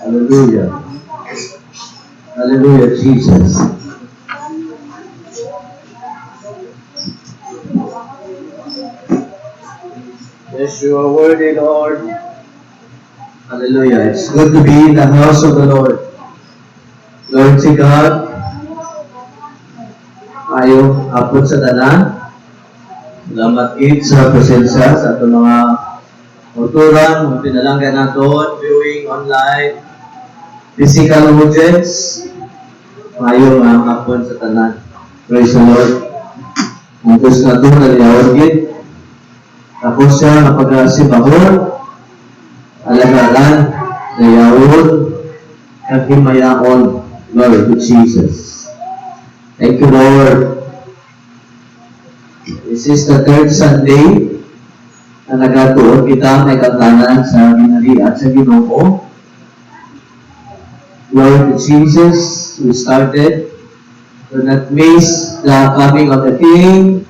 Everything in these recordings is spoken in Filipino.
Hallelujah. Hallelujah, Jesus. Yes, you are worthy, Lord. Hallelujah. It's good to be in the house of the Lord. Lord si God, ayaw hapon sa tanan. Salamat gid sa presensya sa ating mga auturan, mga pinalanggan natin, viewing online, physical audience. Ayaw nga hapon sa tanan. Praise the Lord. Ang Diyos na ito, naliyawag gid. Tapos siya napag-asibahon, alagaran, naliyawag, at himayaon, Lord Jesus. Thank you, Lord. This is the third Sunday na nagatuon kita may katanan sa Ginari at sa Ginoo. Lord Jesus, we started to not miss the coming of the King.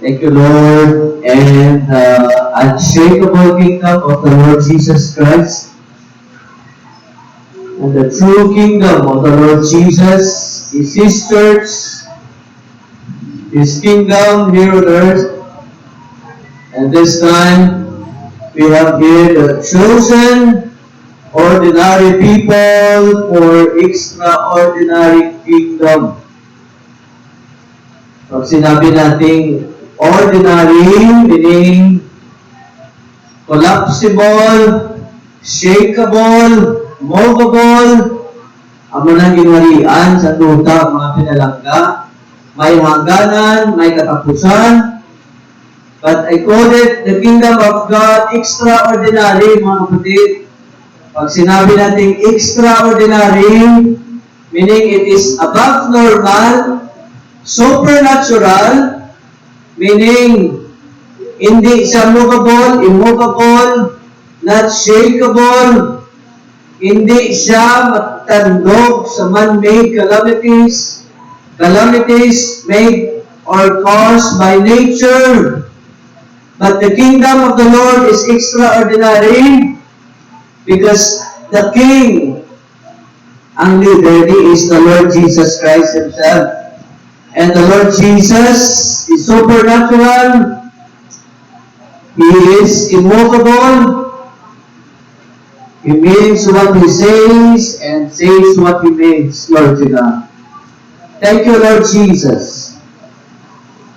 Thank you, Lord, and the unshakable kingdom of the Lord Jesus Christ. And the true kingdom of the Lord Jesus is His church, His kingdom here on earth. And this time, we have here the chosen, ordinary people for extraordinary kingdom. Pag sinabi nating ordinary, meaning collapsible, shakeable, movable, amo nang ginwarian sa tuta mga pinalangga, may hangganan, may katapusan. But I call it the kingdom of God extraordinary, mga kapatid. Pag sinabi natin extraordinary, meaning it is above normal, supernatural, meaning hindi siya movable, immovable, not shakeable, hindi siya matandog sa man-made calamities, calamities made or caused by nature. But the kingdom of the Lord is extraordinary because the King, ang leader, He is the Lord Jesus Christ Himself. And the Lord Jesus is supernatural. He is immovable. He means what He says and says what He means, Lord God. Thank you, Lord Jesus.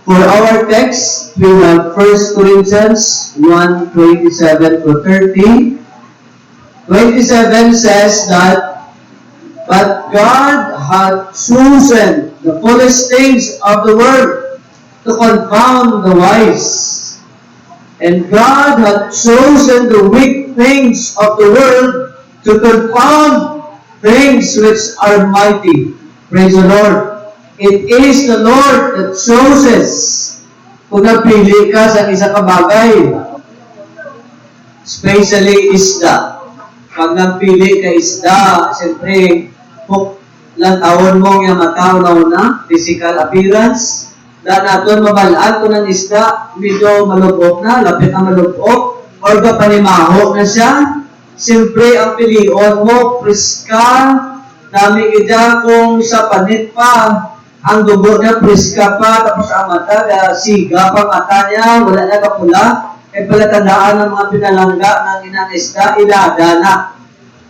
For our text, we have 1 Corinthians 1:27-30. 27 says that, but God had chosen the foolish things of the world to confound the wise. And God had chosen the weak things of the world to confound things which are mighty. Praise the Lord. It is the Lord that chooses. Kung napili ka sa isa ka bagay, especially isda. Pag napili ka isda, siyempre, lang tawon mo yung matao na physical appearance. Dahil natin mabalaan ko ng isda, medyo malubog na, lapit na malubog, or kapanimaho na siya. Siyempre, ang pilion mo, priska, dami kita kung sa panit pa, ang dugo niya, priska pa, tapos ang mata, siga pa mata niya, wala na kapula, ay palatandaan ng mga pinalangga ng inang isda, ilada na.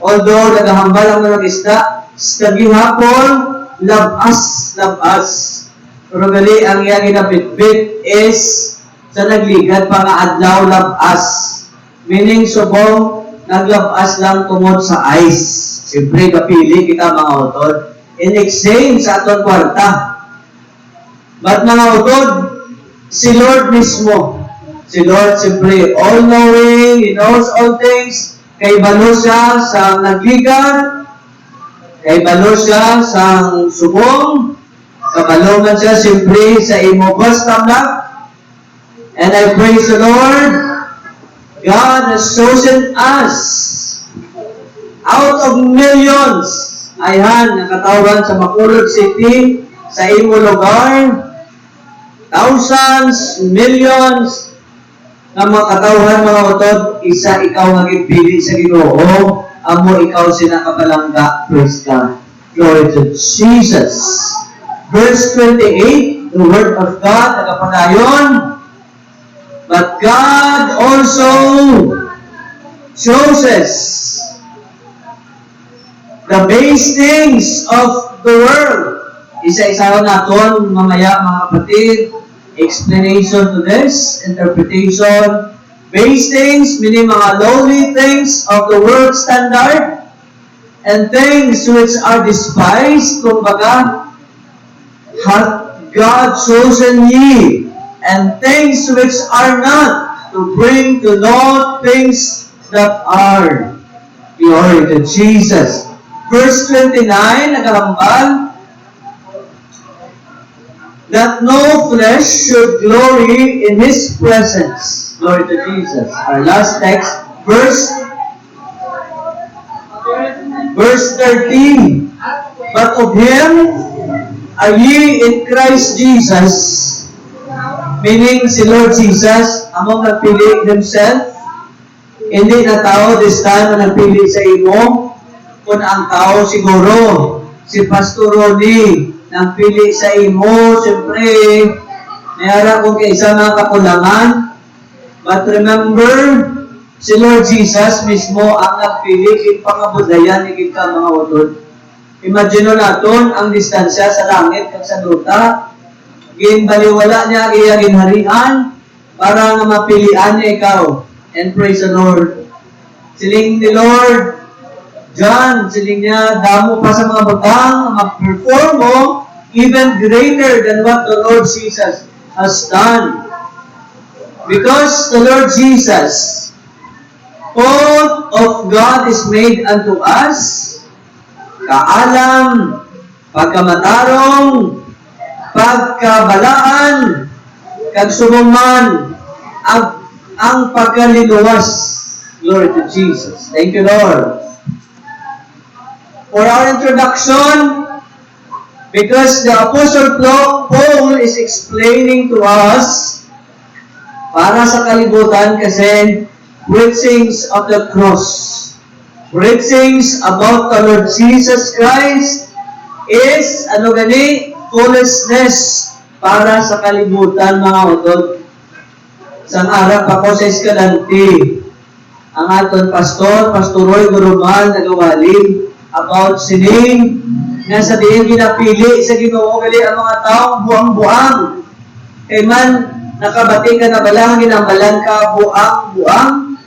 Although, nagahambal ang mga isda, sa gihapon, labas. Pero gali, ang iyang ginabitbit is, sa nagligad pa nga adlaw, labas. Meaning, subong, naglabas lang tungod sa ice. Siyempre, kapili kita mga utod. In exchange sa atong kwarta. But mga utod, si Lord mismo. Si Lord, siyempre, all-knowing, He knows all things. Kay balo siya sa nagligan. Kay balo siya sa subong. Kabalongan siya, siyempre, sa imobas tamlak. And I praise the Lord. God has chosen us out of millions. Ayan, nakatawan sa Bacolod City, sa imo lugar, thousands, millions, Nga mga katawhan, mga utod, isa ikaw nga gipili sa Ginoo, amo ikaw sinakabalangga. Praise God. Glory to Jesus. Verse 28, the word of God, nagapadayon, but God also chooses the base things of the world. Isa-isa naton mamaya mga kapatid, explanation to this, interpretation. Base things, meaning mga lowly things of the world standard, and things which are despised, kumbaga, hath God chosen ye, and things which are not, to bring to naught things that are. Glory to Jesus. Verse 29, nagahambal, that no flesh should glory in His presence. Glory to Jesus. Our last text, verse 13. But of Him are ye in Christ Jesus, meaning si Lord Jesus, among nagpili Himself, hindi na tao this time na nagpili sa imo, kung ang tao siguro, si Pastor Ronnie, nang pili sa imo, siyempre, mayara kung kaisa mga kakulangan. But remember, si Lord Jesus mismo ang nagpili kin pangabudayan ni kita mga utod. Imagine naton ang distansya sa langit kag sa duta. Ginbaliwala niya iya ginharian para nga mapilian niya ikaw. And praise the Lord. Siling ni Lord, John, siling niya, damo pa sa mga butang, mag-perform mo even greater than what the Lord Jesus has done. Because the Lord Jesus, all of God is made unto us, kaalam, pagkamatarong, pagkabalaan, kagsumuman, ang pagkaliluwas. Glory to Jesus. Thank you, Lord. For our introduction, because the Apostle Paul is explaining to us, para sa kalibutan kasi, preachings of the cross, preachings about the Lord Jesus Christ is, foolishness para sa kalibutan mga utod. Sang arap ako sa Escalante, ang aton Pastor Roy Gurumal, nagawaling about sining nga sa diin ginapili sa Ginoo gali ang mga taong buang-buang. Kay man nakabati ka na balang ginambalan ka buang-buang.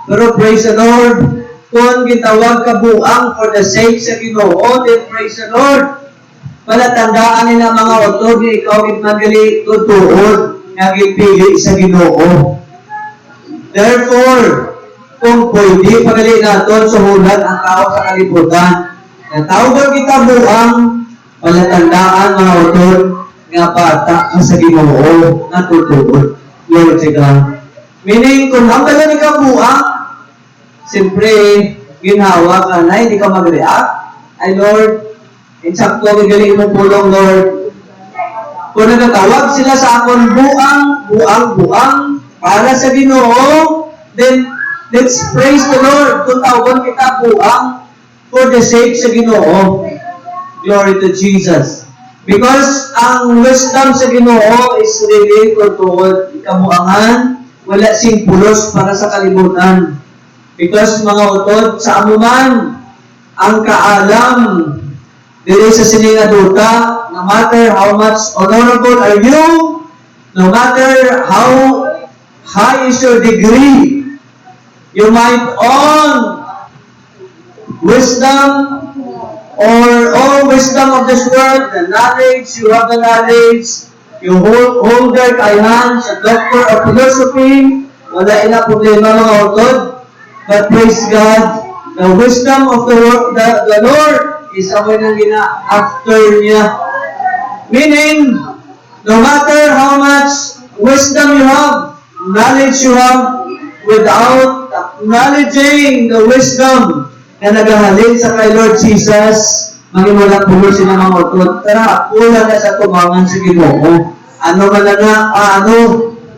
Pero praise the Lord, kung gitawag ka buang for the sake sa Ginoo, then praise the Lord. Palatandaan nila mga utod nga ikaw gitmagali tutuod nga gipili sa Ginoo. Therefore, kung pwede pagali naton suhulat ang tao sa kalibutan, natawag kita buang, palatandaan mga utod nga bata ka sa Ginoo na tutuod. Glory to God. Meaning, kung hambalan ka buang, siyempre, ginawa ka na, hindi ka mag-react. Ay Lord, insakto, galing mong pulong, Lord. Kung nagatawag sila sa akon buang, para sa Ginoo, then, let's praise the Lord. Kung tawagan kita buang, for the sake sa Ginoo. Glory to Jesus. Because ang wisdom sa Ginoo is really tutuod, ikamuangan, wala sing pulos para sa kalibutan. Because mga utod, sa amuman, ang kaalam, dili sa siningaduta, no matter how much honorable are you, no matter how high is your degree, you might own wisdom or all wisdom of this world, the knowledge, you have the knowledge, you hold their hands, a doctor of philosophy, wala ina problema mga utod. But praise God, the wisdom of the Lord is away na after niya. Meaning, no matter how much wisdom you have, knowledge you have, without acknowledging the wisdom na nagahalin sa kay Lord Jesus, magimula pulo sila mga utod. Tara, pula na sa tumangan sa Ginoo. Ano man na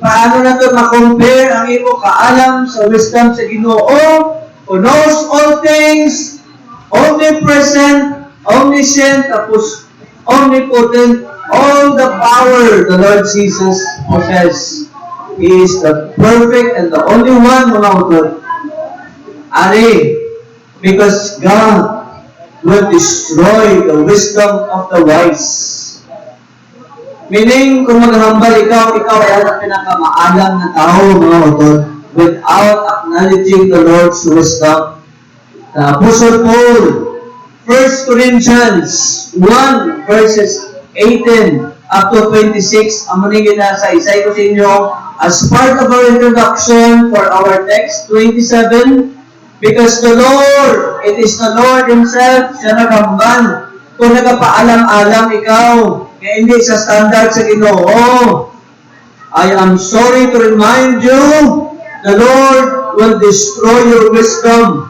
paano na ito ma-compare ang imo kaalam sa wisdom sa Ginoo, who knows all things, omnipresent, omniscient, tapos omnipotent, all the power the Lord Jesus possesses. He is the perfect and the only one, mga utod. Ari, because God will destroy the wisdom of the wise. Meaning, kung maghambal ikaw ay ang pinakamaalam na tao, mga utod, without acknowledging the Lord's wisdom. The Apostle Paul, 1 Corinthians 1, verses 18 up to 26, amunin kita sa isay ko sa inyo, as part of our introduction for our text 27, because the Lord, it is the Lord Himself, siya naghambal. Kung nagpaalam-alam ikaw, kaya hindi sa standard sa Ginoo, I am sorry to remind you, the Lord will destroy your wisdom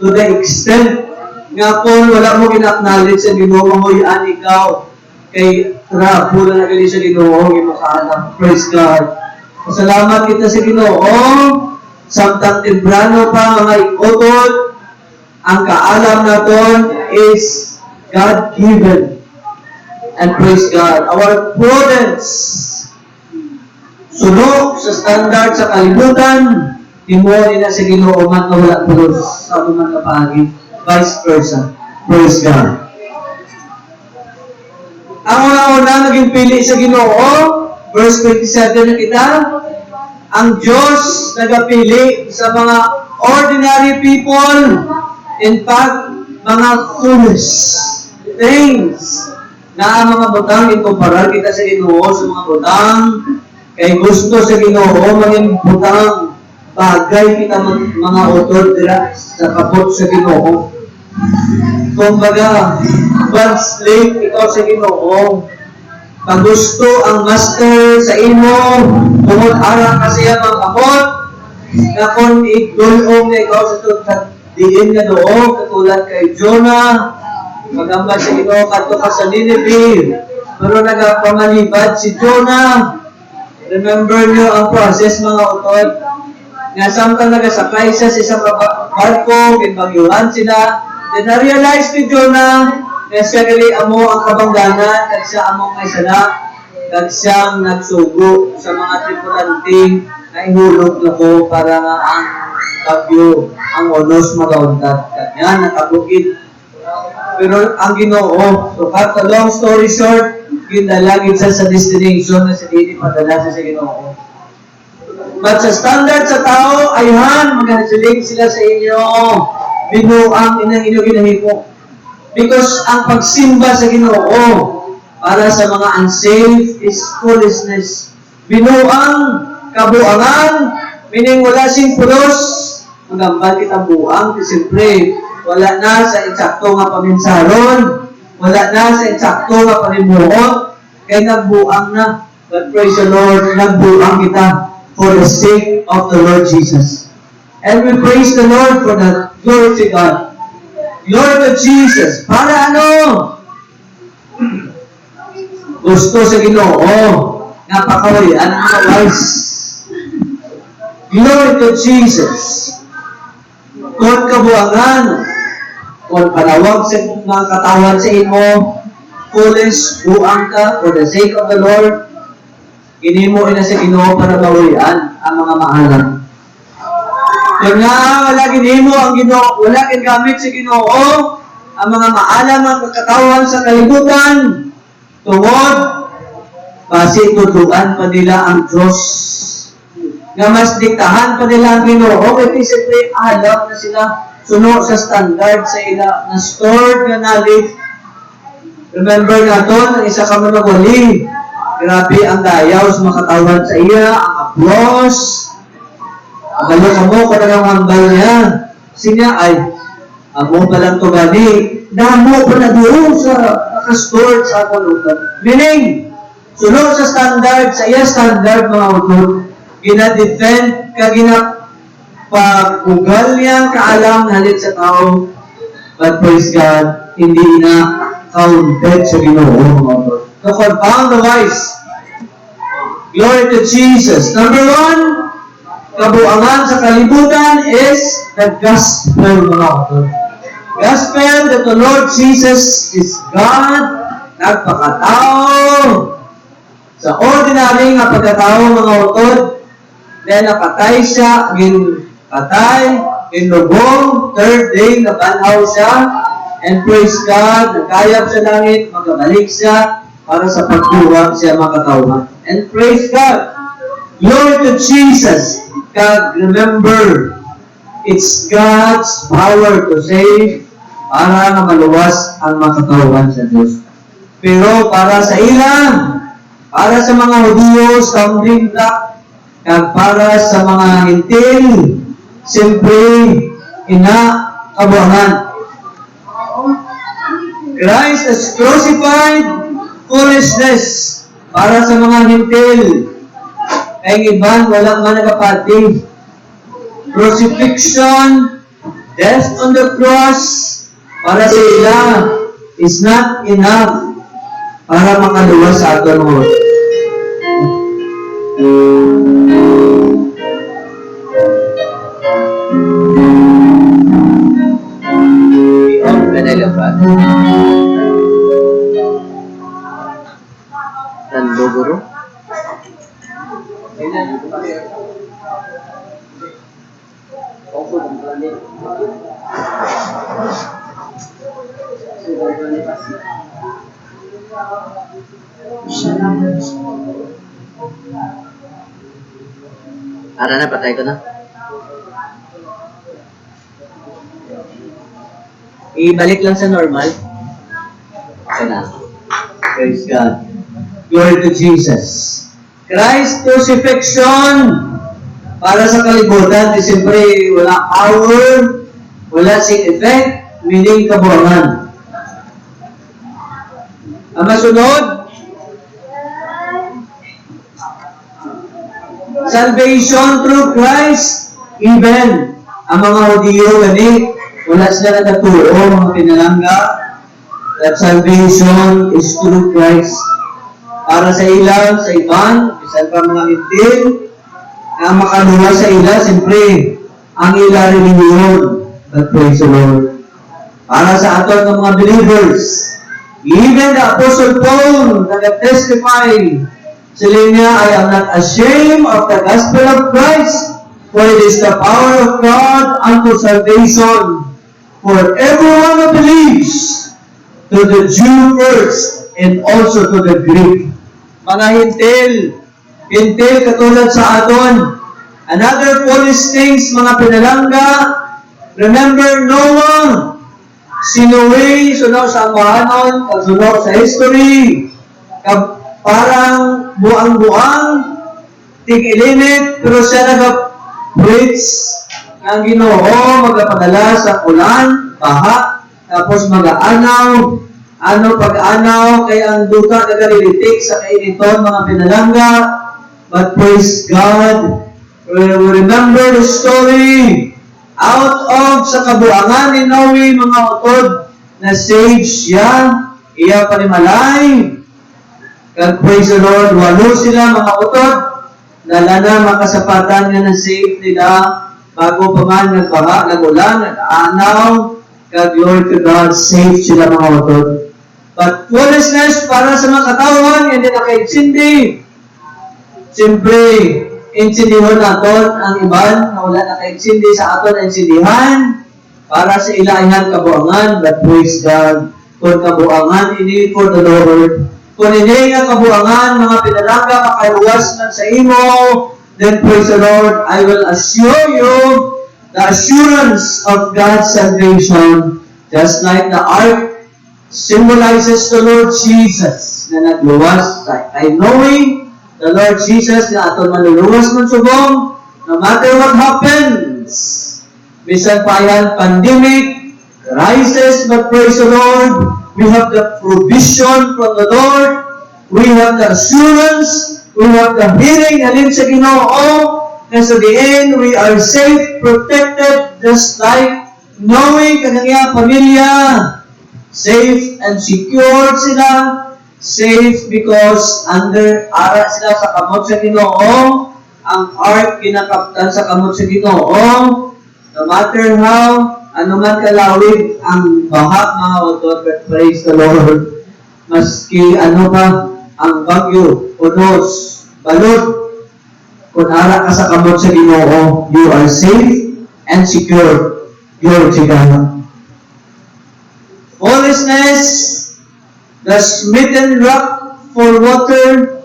to the extent nga kung wala mo ina-acknowledge sa Ginoo, mahuyan ikaw, kay pula na gali sa Ginoo, makaalam. Praise God. Pasalamat kita sa Ginoo, samtang temprano pa mga ikotod, ang kaalam naton is God-given. And praise God. Our prudence, sunod sa standard sa kalibutan, timori na sa Ginoo man na wala pulos sa man na paagi. Vice versa. Praise God. Ang una-una naging pili sa Ginoo, verse 27 na kita, ang Diyos nagapili sa mga ordinary people, in fact, mga foolish things na ang mga butang ikumparar kita sa Ginoo sa mga butang kay gusto sa Ginoo maging butang bagay kita mga utod dira sa kapot sa Ginoo. Kumbaga, God's slave ikaw sa Ginoo. Pag gusto ang master sa imo, tungod arang ka siya mga kapot, na kung igulong na ikaw sa tutag diin nga doon, katulad kay Jonah, magambal sa Ginoo kadto ka sa Nineveh, pero nagapamalibad si Jonah. Remember niyo ang process mga utod, nga samtang nagasakay siya sa isang barko, ginbagyuhan sila, then na-realize ni Jonah, na siya gali amo ang kabangganan, kag siya among may sala, kag siyang nagsugo sa mga tripulanting na ihulog na ko para nga ang bagyo, ang onos magauntat. Kanya, nakabukid. Pero ang Ginoo, to cut the long story short, ginalagid siya sa destination na sa dili padala sa Ginoo. But sa standard sa tao, ayhan, magasilig sila sa inyo, binuang inang inyo ginahimo. Because ang pagsimba sa Ginoo para sa mga unsaved is foolishness. Binuang kabuangan, meaning wala sing pulos, magambal kita buang, kasi siyempre, wala na sa insakto nga paminsaron, wala na sa insakto nga panimuot, kaya nagbuang na. But praise the Lord, nagbuang kita for the sake of the Lord Jesus. And we praise the Lord for that. Glory to God. Glory to Jesus. Para ano? Gusto sa Ginoo, napakawayan ang mga wise. Glory to Jesus. Kung kabuangan, kung panawag sa mga katawan sa imo, foolish, buang ka for the sake of the Lord, inimo ina sa Ginoo para mawayan ang mga maalam. Kung nga, wala ginimo ang Ginoo, wala gamit sa Ginoo, ang mga maalam ang katawan sa kalibutan, tungod, kasi tutuan pa nila ang Diyos. Nga mas diktahan pa nila ang Ginoo, kasi siyempre alam na sila sunod sa standard sa ila na stored na knowledge. Remember na doon, ang isa ka manawali, grabe ang dayaw sa makatawan sa iya, ang applause, Agalo mo ko na lang hambal niya. Sinya ay, amo pa lang to gani. Damo pa na doon sa nakastore sa akong utod. Meaning, sunod sa standard, sa iya standard mga utod, gina-defend ka pag-ugal niyang kaalam halit sa tao. But praise God, hindi na counted sa Ginoo mga utod. To confound the wise, Glory to Jesus. Number one, kabuangan sa kalibutan is the gospel, mga kapatid. Gospel that the Lord Jesus is God, nagpakatao. Sa ordinary nga pagkatao, mga utod, then napatay siya, patay, ginlubong, third day, nabanhaw siya, and praise God, nagkayap sa langit, magabalik siya, para sa pagbuwag siya makatawhan. And praise God. Glory to Jesus. God, remember, it's God's power to save para na maluwas ang makatawhan sa Diyos. Pero para sa ilang, para sa mga Hudiyo, stumbling block, kag para sa mga hintil, siyempre, kabuangan. Christ is crucified, foolishness para sa mga hintil. Kaya iban, walang man nagapati. Crucifixion, death on the cross, para sa ila, is not enough para makaluwas sa aton mo. Guru. Ara na, patay ko na. Ibalik lang sa normal. Okay na. Praise God. Glory to Jesus. Christ crucifixion para sa kalibutan, siyempre wala power, wala side effect, meaning kabuangan. Ang masunod, salvation through Christ, even ang mga Hudiyo gani, wala sila natuturo, mga pinalangga, that salvation is through Christ. Para sa ilang, sa iban, bisan pa mga hintil, na makaluwa sa ila, siyempre, ang ila religion. But praise the Lord. Para sa aton ng mga believers, even the Apostle Paul, nag-testify, sila niya, I am not ashamed of the gospel of Christ, for it is the power of God unto salvation for everyone who believes, to the Jew first, and also to the Greek. Mga hintil katulad sa aton. Another foolish things, mga pinalangga. Remember Noah, sinuwi, suno sa ambahanon, suno sa history, parang buang-buang, tig-ilimit, pero siya nag-preach ng Ginoo, magapadala sa ulan, baha, tapos mag-aanaw, pag-anaw, kaya ang duta nagarilitik sa kainiton, mga pinalangga. But praise God, we remember the story out of sa kabuangan ni Noe, mga utod, na save siya, iya panimalay. God praise the Lord, walo sila, mga utod, dala na makasapatan nga na save nila, bago pa man nagbaha, nagulan, nag-aanaw. God, glory to God, save sila, mga utod. But foolishness para sa mga katawan, hindi nakaitsindi. Siyempre, insindihon naton ang iban na wala nakaitsindi sa aton ang insindihan para sa ilahan kabuangan. But praise God, kung kabuangan, ini for the Lord. Kung hindi nga kabuangan, mga pinalangga, makaiwas man sa imo, then praise the Lord, I will assure you the assurance of God's salvation, just like the ark symbolizes the Lord Jesus na nagluwas kay Noe, the Lord Jesus na aton manluluwas man subong, no matter what happens. Bisan pa yan, pandemic, crisis, but praise the Lord, we have the provision from the Lord, we have the assurance, we have the hearing alin sa Ginoo, and so the end, we are safe, protected, just like Noe, kanang iya pamilya, safe and secure sila, safe because under ara sila sa kamot sa Ginoo. Ang ark kinakaptan sa kamot sa Ginoo. No matter how, ano man kalawig ang baha, mga utod, but praise the Lord. Maski ano pa, ang bagyo, unos, balod, kung ara ka sa kamot sa Ginoo, you are safe and secure. Glory to God. Foolishness, the smitten rock for water,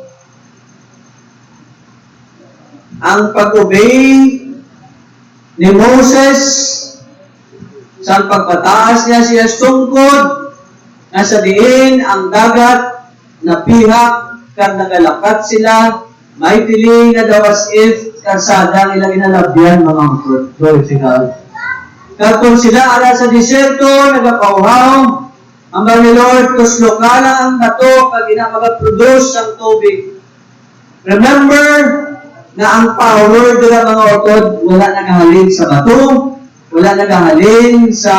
ang pag-obey ni Moses sa pagpataas niya siya sungkod, nasa diin ang dagat na pihak kag nagalakat sila, may tili nga daw as if karsada ilang inalabyan mga utod. Glory to God. Kung sila ala sa disyerto, nagapauhaw, ang ni Lord, tuslokala ang bato, pag mag-produce ang tubig. Remember, na ang power doon mga utod, wala nagahalin sa bato, wala nagahalin sa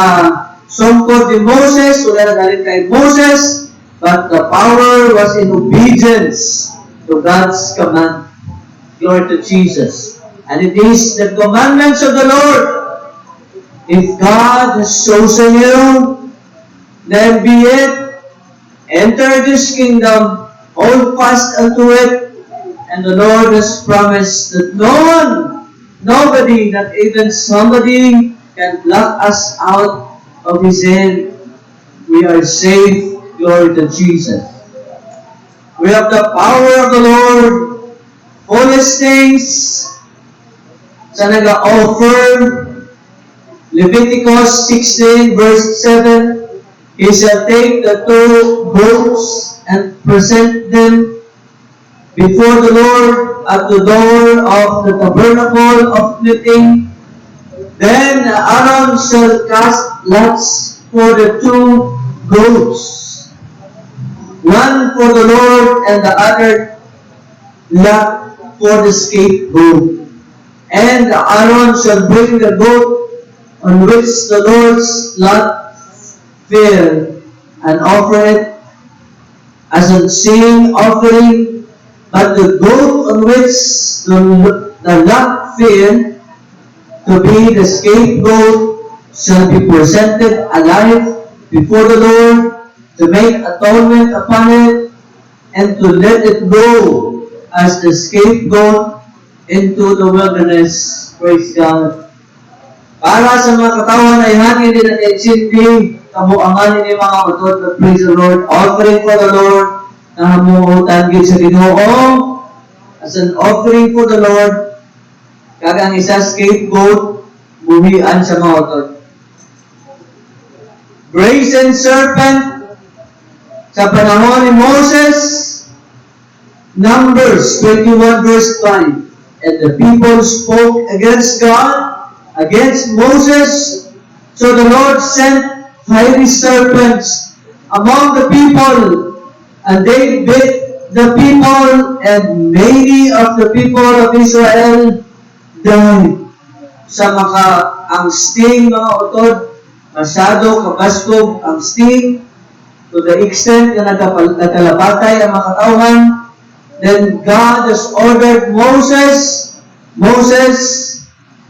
sungkod ni Moses, wala nagahalin kay Moses, but the power was in obedience to God's command. Glory to Jesus. And it is the commandments of the Lord. If God has chosen you, then be it. Enter this kingdom, hold fast unto it, and the Lord has promised that nobody, not even somebody, can pluck us out of His hand. We are safe. Glory to Jesus. We have the power of the Lord. Foolish things sa nag-offer. Leviticus 16 verse 7, He shall take the 2 goats and present them before the Lord at the door of the tabernacle of meeting. Then Aaron shall cast lots for the 2 goats, one for the Lord and the other lot for the scapegoat. And Aaron shall bring the goat on which the Lord's lot fell, and offer it as a sin offering, but the goat on which the lot fell, to be the scapegoat, shall be presented alive before the Lord, to make atonement upon it, and to let it go as the scapegoat into the wilderness. Praise God. Para sa mga katawan ay hangin din at insindi, kamuangan ni mga utod na praise the Lord, offering for the Lord, na hamuutan gid sa Ginoo, as an offering for the Lord, kag ang isa scapegoat, buhian sa mga utod. Brazen serpent, sa panahon ni Moses, Numbers 21 verse 5, and the people spoke against God, against Moses, so the Lord sent fiery serpents among the people, and they bit the people, and many of the people of Israel died. Ang sting, mga utod, masyado kabaskog ang sting, to the extent na nagkalapatay ang mga katauhan. Then God has ordered Moses,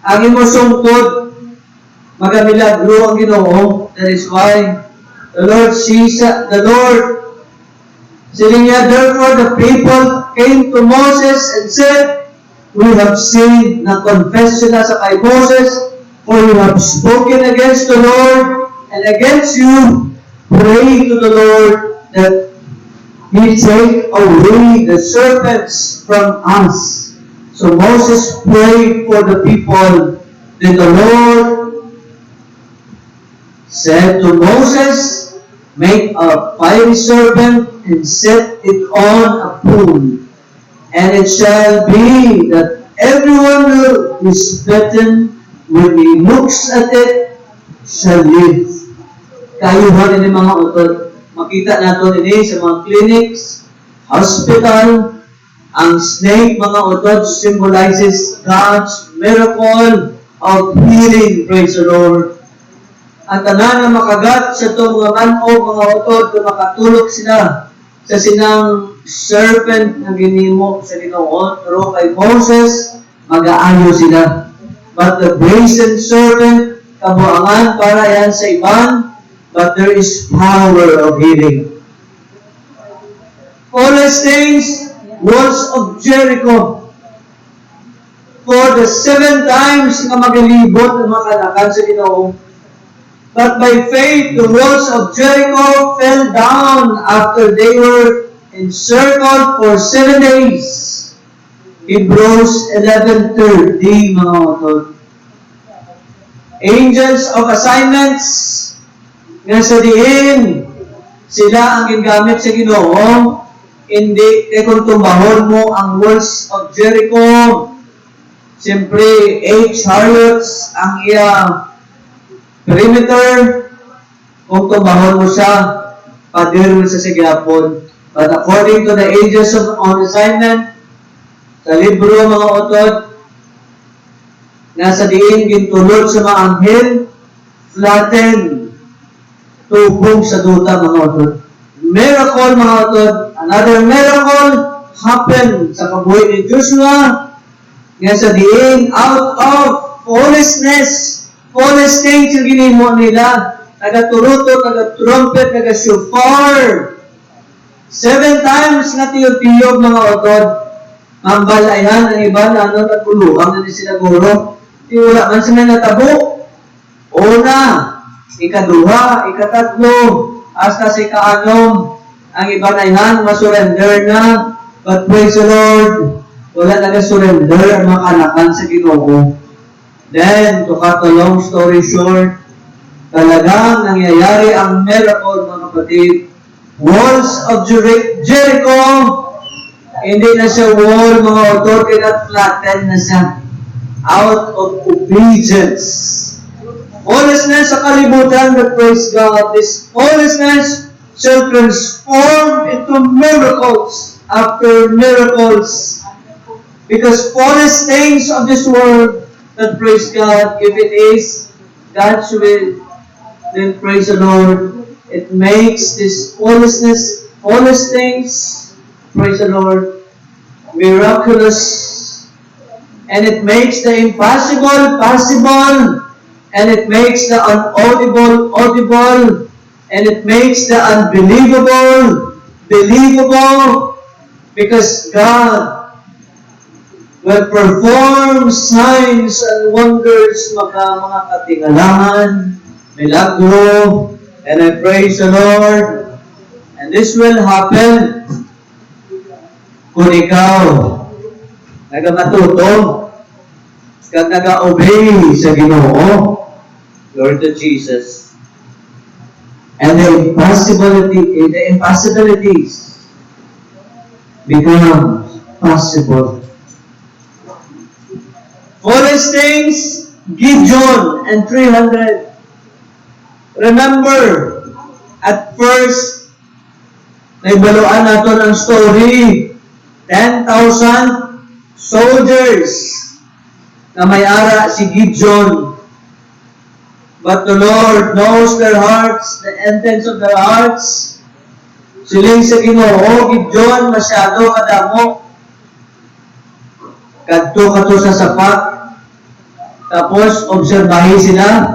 ang imo sungkod, magamilagro ang Ginoo. That is why the Lord saying niya, therefore the people came to Moses and said, we have sinned, na-confess sila sa kay Moses, for you have spoken against the Lord and against you. Pray to the Lord that He take away the serpents from us. So Moses prayed for the people. Then the Lord said to Moses, make a fiery serpent and set it on a pool. And it shall be that everyone who is bitten, when he looks at it, shall live. Kayuhan ini mga utod. Makita nato ini sa mga clinics, hospital. Ang snake, mga utod, symbolizes God's miracle of healing. Praise the Lord. Ang tanan na makagat sa itong mga manog, mga utod, kung makatulog sila, sa sinang serpent na ginimo sa Ginoo pero kay Moses mag-aayo sila. But the brazen serpent, kabuangan para yan sa iban, but there is power of healing. Philistines, walls of Jericho. For the 7 times nga magalibot ang mga kanakan sa Ginoo. But by faith, the walls of Jericho fell down after they were encircled for 7 days. Hebrews 11:30, mga otod. Angels of assignments, nga sa diin, sila ang gingamit sa Ginoo, hindi kung tumbahon mo ang walls of Jericho. Siyempre, 8 chariots ang iyang perimeter. Kung tumbahon mo siya, padir mo sa sigyapon. But according to the angels on assignment, sa libro mga otod, nasa diin gintulod sa mga anghel, flatten, tubong sa duta mga otod. Miracle mga otod, another miracle happened sa kabuhi ni Joshua, nga sa diin out of foolishness, Philistines yung ginimo nila, taga-turuto, taga-trumpet, taga-shofar. 7 times nga tiyog-tiyog mga otod, mambalayan ang iba na ano naguluhan na sila guro. Di wala man sila natabo. Una, ikaduha, ikatatlo, hasta sa ikaanom, ang iba na yan, masurrender na. But praise the Lord, wala nag-surrender ang mga kanakan sa Ginoo. Then, to cut a long story short, talagang nangyayari ang miracle mga kapatid. Walls of Jericho, hindi na siya wall, mga author, kaya flatten na siya. Out of obedience. Foolishness sa kalibutan, but praise God, this foolishness shall transform into miracles after miracles. Because foolish things of this world, that praise God, if it is God's will, then praise the Lord. It makes this foolishness, foolish things, praise the Lord, miraculous. And it makes the impossible possible. And it makes the unaudible audible. And it makes the unbelievable believable. Because God will perform signs and wonders, mga katingalangan, milagro, and I praise the Lord. And this will happen kung ikaw nagamatuto, kag naga-obey sa Ginoo, Lord to Jesus. And the impossibilities become possible. Foolish things, Gideon and 300. Remember, at first, naibaluan nato ng story, 10,000 soldiers na may-ara si Gideon. But the Lord knows their hearts, the intents of their hearts. Siling sa Ginoo, Gideon, masyado kadamo. Kadto sa sapat. Tapos, obserbahin sila.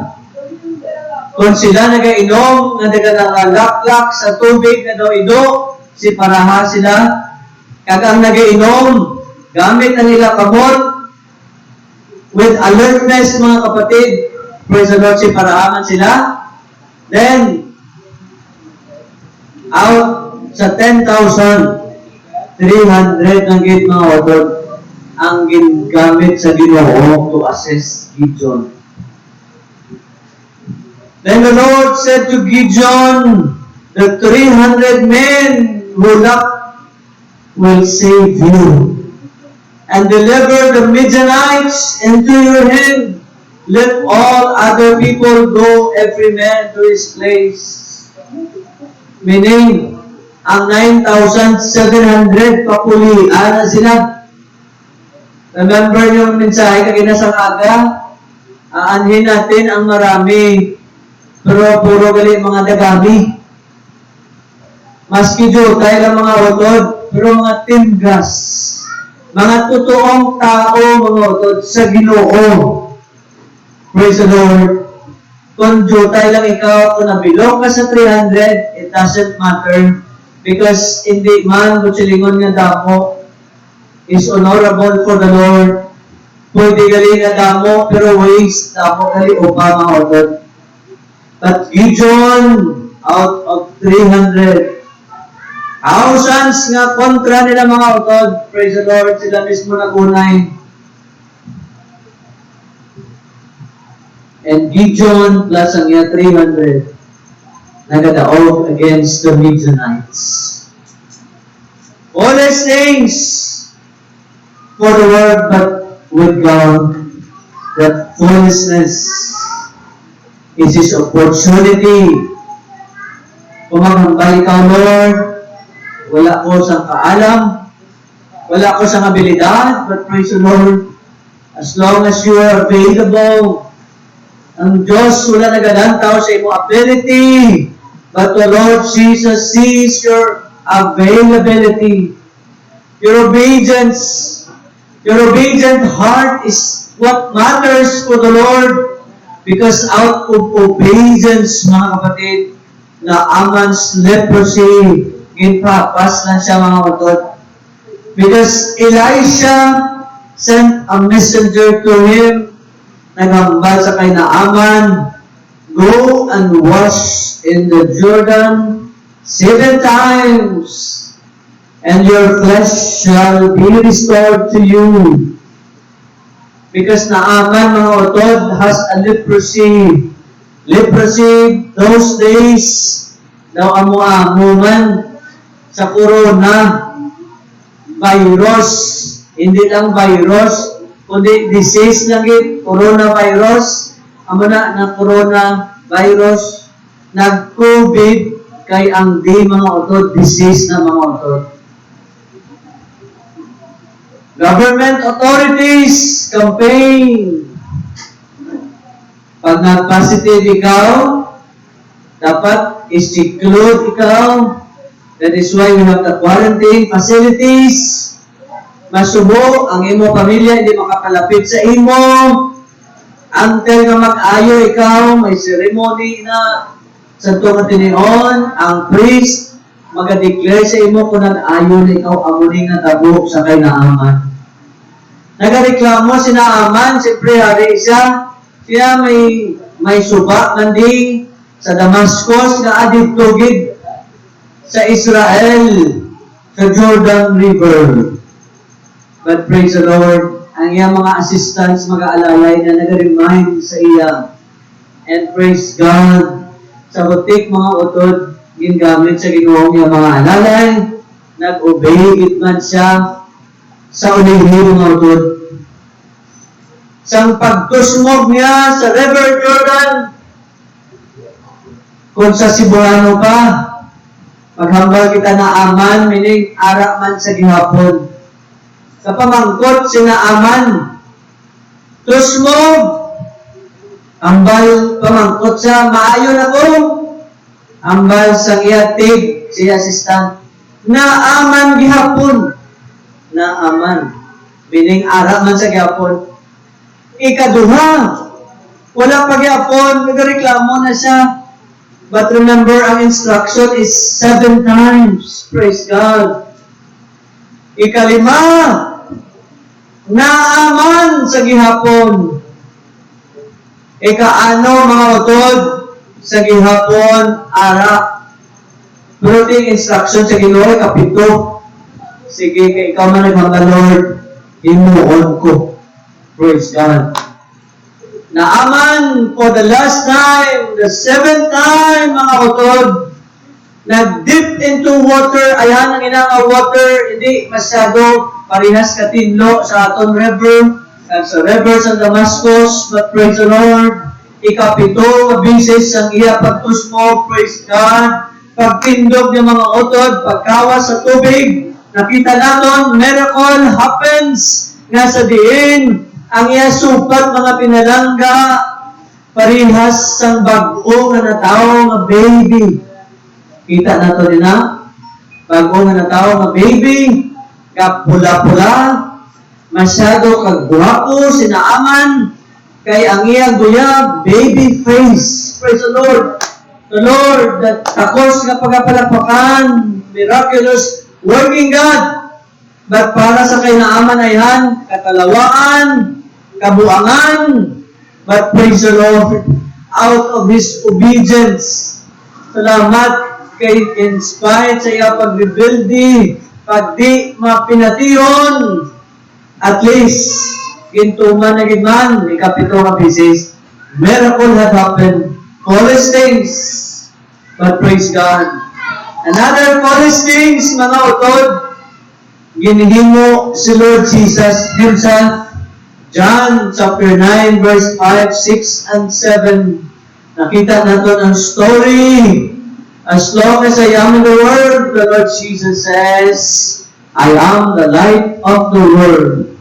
Kung sila nagainom, na nagalaklak sa tubig na daw ido, si paraha sila. Kag ang nagainom, gamit na nila kamot, with alertness mga kapatid, praise the Lord, si parahaman sila. Then, out sa 10,300 ng gate mga otod, ang gingamit sa Ginoo to assist Gideon. Then the Lord said to Gideon, the 300 men who left will save you and deliver the Midianites into your hand. Let all other people go, every man to his place. Meaning, ang 9,700 papulian na sila. Remember yung mensahe kagina sa aga? Aanhin natin ang marami, pero puro gali mga dagami. Maski tayo lang mga utod, pero mga timgas. Mga totoong tao, mga utod, sa Ginoo. Praise the Lord. Kung tayo lang ikaw, kung nabilong ka sa 300, it doesn't matter. Because hindi man, kung silingon nga damo, is honorable for the Lord. Pwede gali nga damo, pero waste damo gali upa mga utod. But Gideon, out of 300, thousands nga kontra nila mga utod. Praise the Lord, sila mismo nagunay. And Gideon plus ang iya 300 nagadaog against the Midianites. All these things for the world, but with God, that foolishness is His opportunity. Kung maghambal ikaw, Lord, wala ko sa kaalam, wala ko sa abilidad, but praise the Lord, as long as you are available, ang Diyos wala nagalantaw sa imo ability, but the Lord Jesus sees your availability. Your obedience, your obedient heart is what matters for the Lord, because out of obedience, mga kapatid, na Aman's leprosy, ginpapas lang siya mga utod. Because Elisha sent a messenger to him, naghambal sa kay Naaman, go and wash in the Jordan 7 times, and your flesh shall be restored to you. Because Naaman, mga utod, has a leprosy. Leprosy, those days, daw amu-amuman sa corona virus. Hindi lang virus, kundi disease lang yun, coronavirus. Amo na coronavirus, nag-COVID, kay ang di mga utod, disease na mga utod. Government authorities, campaign. Pag nag-positive ikaw, dapat is-seclude ikaw. That is why we have the quarantine facilities. Masubo, ang imo pamilya hindi makapalapit sa imo. Until nga mag-ayo ikaw, may ceremony na sa tunga tinion, ang priest maga-declare sa imo kung nag-ayo na ikaw amunin nga tabo sa kay Naaman. Nagareklamo si Naaman, siyempre hari siya may suba nandi sa Damascus nga adit tugid sa Israel sa Jordan River. But praise the Lord, ang iyang mga assistants mag-aalalay na nag-remind sa iya. And praise God, sa butik mga utod, gingamit sa Ginoo nga mga alalay, nag-obey man siya sa ulihin mga utod. Sang pagtusmog niya sa River Jordan, kung sa Cebuano pa, maghambal kita na Aman, meaning ara man sa gihapon. Sa pamangkot si Naaman, tusmog, ambal pamangkot sa maayo na ko, ambal sa iyatig, si assistant, Naaman gihapon, Naaman, meaning ara man sa gihapon. Ikaduha, wala pa gihapon, nagreklamo na siya. But remember, ang instruction is 7 times. Praise God. Ikalima, Naaman sa gihapon. Ikaano, mga utod, sa gihapon, ara. Pero yung instruction sa Ginoo, kapito. Sige, kay ikaw man naghambal, Lord, himuon ko. Praise God. Naaman for the last time, the 7th time, mga utod, nag-dip into water. Ayan ang inang water, hindi masyado parehas katinlo sa aton river, sa river sa Damascus, but praise the Lord, ikapito bisis ang iya pagtusmo, praise God, pagtindog ng mga utod, pagkawas sa tubig, nakita naton, miracle happens, nga sa diin, ang iya supat mga pinalangga, parihas sang bag-o nga natao nga baby. Kita nato din na, bago nga natawo nga baby, pula-pula, masyado kagwapo, sinaaman, kay ang iyang guyab, baby face. Praise the Lord. The Lord, that takos nga pagapalapakan, miraculous, working God. But para sa kay naaman ayhan, katalawaan, kabuangan, but praise the Lord, out of His obedience. Salamat kay in spite sa iya pag-rebuildi, pag di mapinatihon, at least, gintuman na gitman, ikapito nga pieces, miracle had happened, foolish things, but praise God. Another foolish things, mga utod, ginihimo si Lord Jesus Himself. John chapter 9, verse 5, 6, and 7. Nakita natin ang story. As long as I am in the world, the Lord Jesus says, I am the light of the world.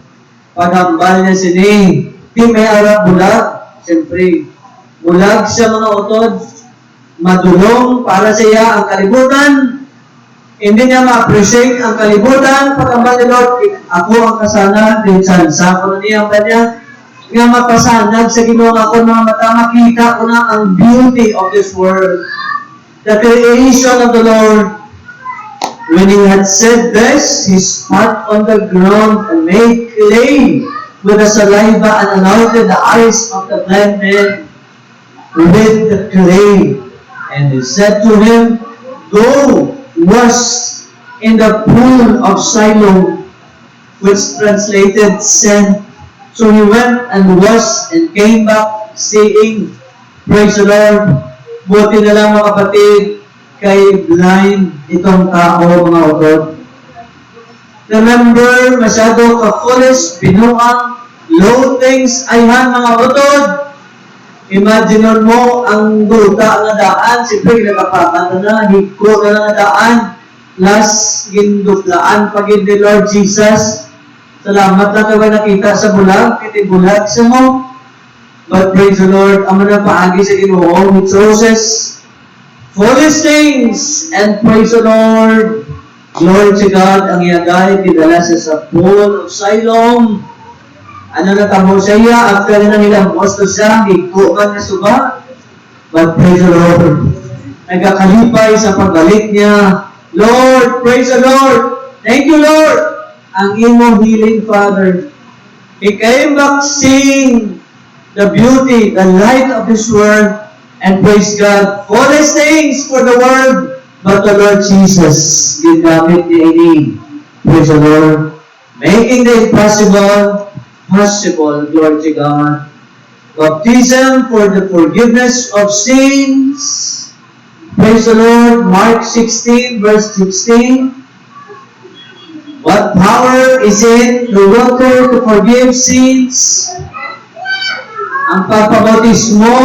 Paghambal niya sini, di may arap bulag. Siyempre, bulag sa mga utod, madulong para sa iya ang kalibutan. Hindi niya ma-appreciate ang kalibutan. Paghambal ni Lord, ako ang kasanag, din sa ko na niya ang kanya. Nga mapasanag sa Ginoo ako mga mata, makita ko na ang beauty of this world. The creation of the Lord. When He had said this, He spat on the ground and made clay with the saliva and anointed the eyes of the blind man with the clay. And He said to him, Go, wash in the pool of Siloam, which translated sent. So he went and washed and came back saying, Praise the Lord. Buti na lang mga kapatid, kay blind itong tao mga utod. Remember, masyado ka-foolish, binuang, low things, ayhan mga utod. Imagine mo ang duta nga daan, siyempre nagapakanta na, hiko na nga daan, last ginduplaan pagin ni Lord Jesus. Salamat na kayo nakita sa bulag, kiti bulag sa mo. But praise the Lord, amo na paagi sa Ginoo, He chooses foolish things, and praise the Lord. Glory to God, ang iyagay, tidala sa pool of Siloam. Ano na tamo sa iya, after na nilang posto siya, hiko man na suba. But praise the Lord, nagkakalipay sa pagbalik niya. Lord, praise the Lord. Thank you, Lord. Ang imong healing Father. He came back seeing the beauty, the light of this world, and praise God. Foolish things for the world, but the Lord Jesus ginamit niya ini. Praise the Lord. Making the impossible possible. Glory to God. Baptism for the forgiveness of sins. Praise the Lord. Mark 16, verse 16. What power is in the water to forgive sins? Ang pagpabautismo,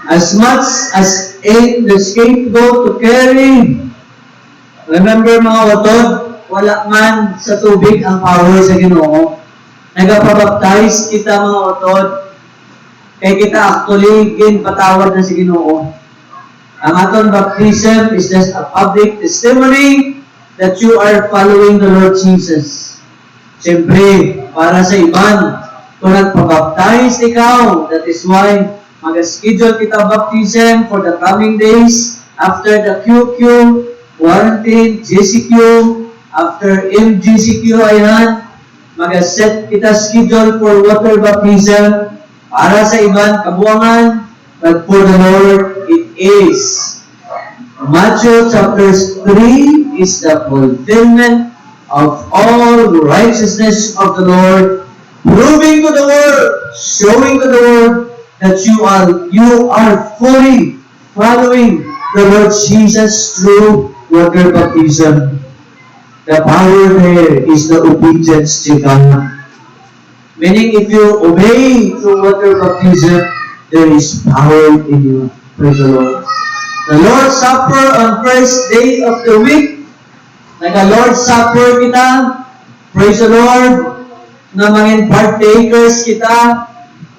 as much as in the scapegoat to carry. Remember mga watod, wala man sa tubig ang power sa Ginoo. Nagapabaptize kita mga watod, kaya kita actually ginpatawad na sa Ginoo. Ang aton baptism is just a public testimony that you are following the Lord Jesus. Siyempre, para sa iban, kung nagpabaptize ikaw, that is why mag-schedule kita baptism for the coming days after the QQ, quarantine, GCQ, after MGCQ, ayan, mag-set kita schedule for water baptism para sa iban, kabuangan, but for the Lord, it is. Matthew chapter 3 is the fulfillment of all righteousness of the Lord, proving to the world, showing to the world that you are fully following the Lord Jesus through water baptism. The power there is the obedience to God. Meaning, if you obey through water baptism, there is power in you. Praise the Lord. The Lord's Supper on first day of the week. Nag-Lord's Supper kita. Praise the Lord. Na mangin partakers kita.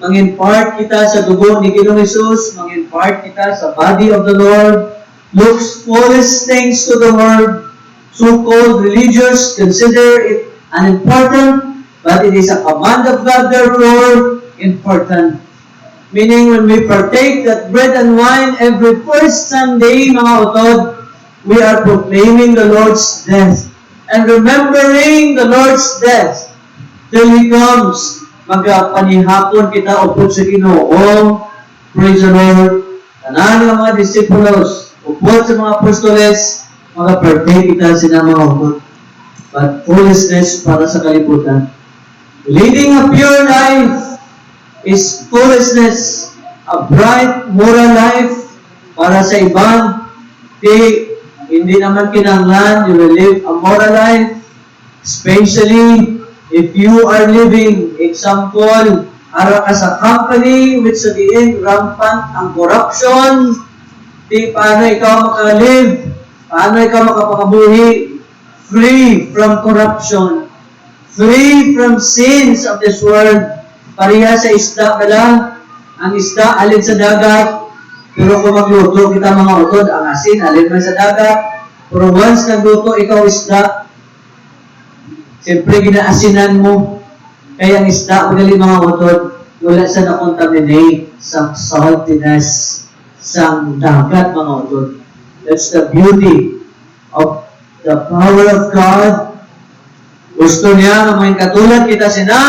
Mangin part kita sa dugo ni Ginoong Jesus. Mangin part kita sa body of the Lord. looks foolish things to the world. So-called religious consider it unimportant, but it is a command of God, therefore important. Meaning, when we partake that bread and wine every first Sunday, mga utod, we are proclaiming the Lord's death and remembering the Lord's death till He comes. Magpanihapon kita upod sa Ginoo. Praise the Lord. Tanan ng mga disipulos, upod sa mga apostoles, mag-partake kita sila mga upod. But foolishness para sa kalibutan. Leading a pure life is foolishness. A bright moral life para sa iban, hindi naman kinanglan you will live a moral life, especially if you are living, example, ara ka sa company which sabihin rampant ang corruption, paano ikaw makalive, paano ikaw makapakabuhi free from corruption, free from sins of this world. Pareha sa isda pala, ang isda alin sa dagat, pero kung magluto kita mga utod, ang asin alin man sa dagat, pero once nagluto ikaw isda, siyempre ginaasinan mo, kaya ang isda, magaling mga utod, wala sa na-contaminate sa saltiness sa dagat mga utod. That's the beauty of the power of God. Gusto niya na may katulad kita sina,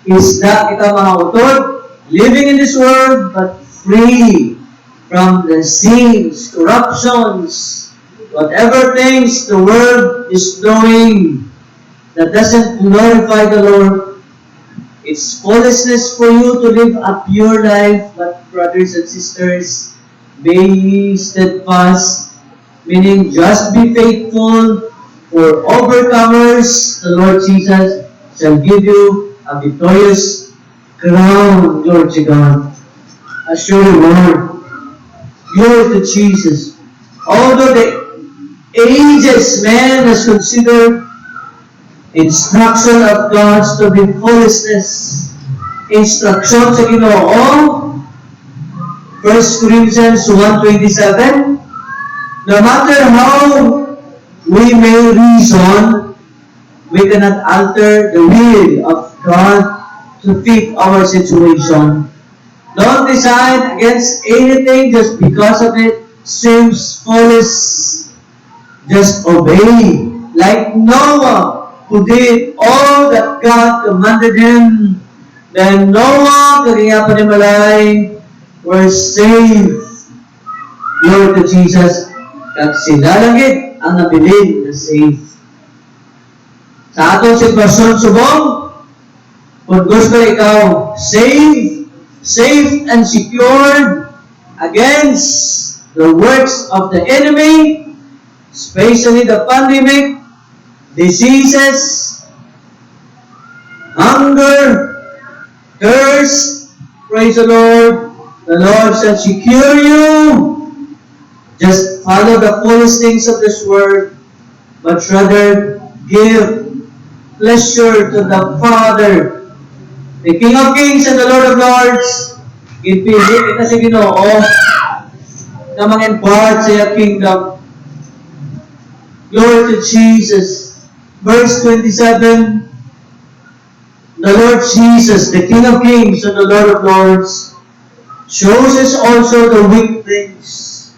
isda kita mga utod, living in this world, but free from the sins, corruptions, whatever things the world is doing that doesn't glorify the Lord. It's foolishness for you to live a pure life, but brothers and sisters, be steadfast, meaning just be faithful, for overcomers, the Lord Jesus shall give you a victorious crown. Glory to God. Assure you, Lord. Glory to Jesus. Although the ages man has considered instruction of God to be foolishness, instruction sa Ginoo, 1 Corinthians 1:27, no matter how we may reason, we cannot alter the will of God to fit our situation. Don't decide against anything just because of it seems foolish. Just obey. Like Noah, who did all that God commanded him. Then Noah, kaniya panimalay, were saved. Glory to Jesus. Kag sila langit ang nabilin na saved. Sa atong sitwasyon subong, kung gusto ikaw saved and secured against the works of the enemy, especially the pandemic, diseases, hunger, thirst, praise the Lord shall secure you. Just follow the foolish things of this world, but rather give pleasure to the Father, the King of Kings and the Lord of Lords. Ipili kita si Ginoo na mag-impart sa iyang kingdom. Glory to Jesus. Verse 27, the Lord Jesus, the King of Kings and the Lord of Lords, shows us also the weak things.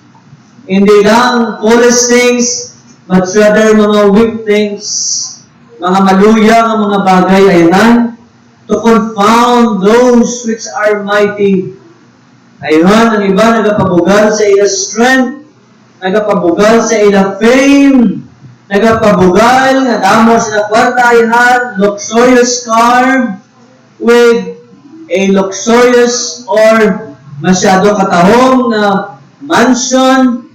Hindi lang foolish things, but rather mga weak things, mga maluya ng mga bagay, ayan, to confound those which are mighty. Ayun, ang iba nagapabugal sa ila strength, nagapabugal sa ila fame, nagapabugal nga damo sila kwarta ayhan, luxurious car with a luxurious or masyado katahong na mansion.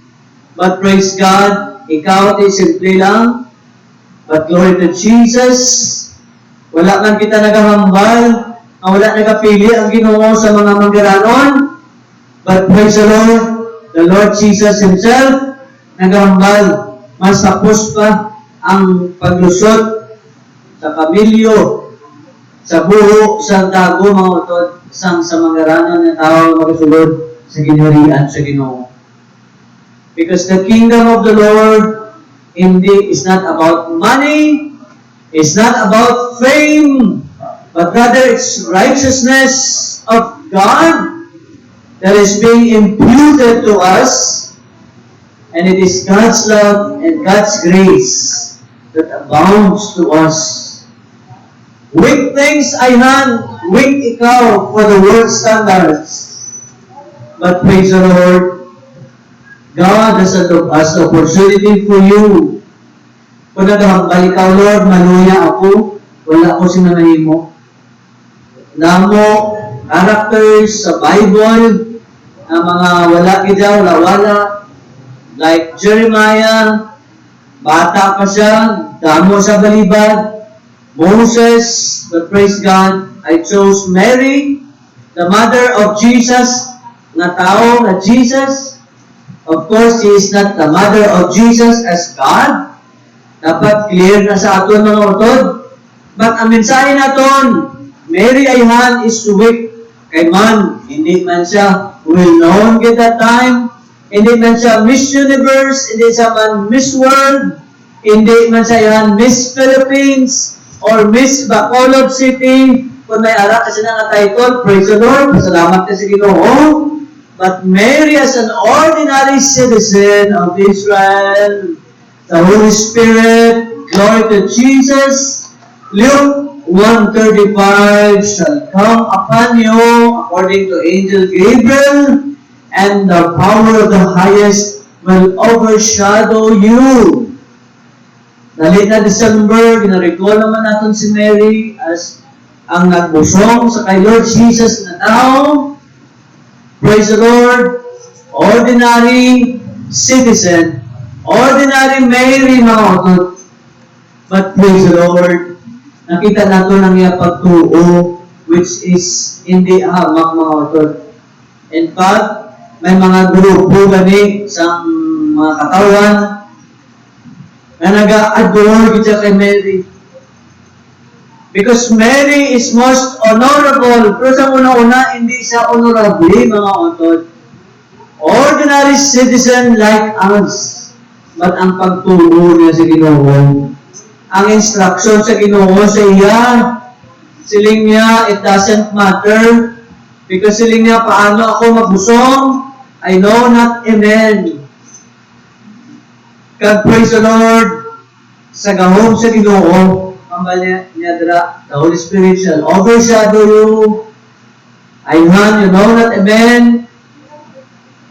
But praise God, ikaw ay simple lang. But glory to Jesus, wala man kita nagahambal, wala nagapili ang Ginoo sa mga manggaranon. But praise the Lord Jesus Himself, nagahambal. Mas tapos pa ang paglusot sa kamilyo, sa buho, sa dago, mga utod, sa manggaranon na tao magasulod sa ginharian sa Ginoo. Because the kingdom of the Lord indeed is not about money, it's not about fame, but rather it's righteousness of God that is being imputed to us, and it is God's love and God's grace that abounds to us. Weak things ay weak ikaw for the world standards. But praise the Lord, God has an opportunity for you. Kung nagahambal ikaw, Lord, maluya ako, wala ako sinanahimo. Namo, characters sa Bible, na mga wala kita, wala, like Jeremiah, bata pa siya, damo sa balibad, Moses, but praise God, I chose Mary, the mother of Jesus, na tao na Jesus. Of course, she is not the mother of Jesus as God. Dapat clear na sa aton mga utod. But ang mensahe naton, Mary ayhan is weak. Kay man, hindi man siya well-known at that time. Hindi man siya Miss Universe, hindi siya man Miss World, hindi man siya yan Miss Philippines, or Miss Bacolod City. Kung may ara kasi na title, praise the Lord, pasalamat kasi Ginoo. But Mary as an ordinary citizen of Israel, the Holy Spirit, glory to Jesus. Luke 1:35 shall come upon you according to Angel Gabriel, and the power of the highest will overshadow you. Dali na December, ginaricall naman natin si Mary as ang nagbusong sa kay Lord Jesus na tao. Praise the Lord, ordinary citizen, ordinary Mary mga utod. But praise the Lord, nakita nato ng iya pagtuo, which is hindi hamak mga utod. In fact, may mga grupo gani sa mga katawan na nag-adore kita kay Mary. Because Mary is most honorable. Pero sa una-una, hindi siya honorable, mga utod. Ordinary citizen like us. But ang pagturo niya sa Ginoo, ang instruction sa Ginoo sa iya, siling niya, it doesn't matter. Because siling niya, paano ako magbusong? I know not, amen. God praise the Lord. Sa gahom sa Ginoo, kambal niya dira, the Holy Spirit shall overshadow you. Ayhan, you know not, amen.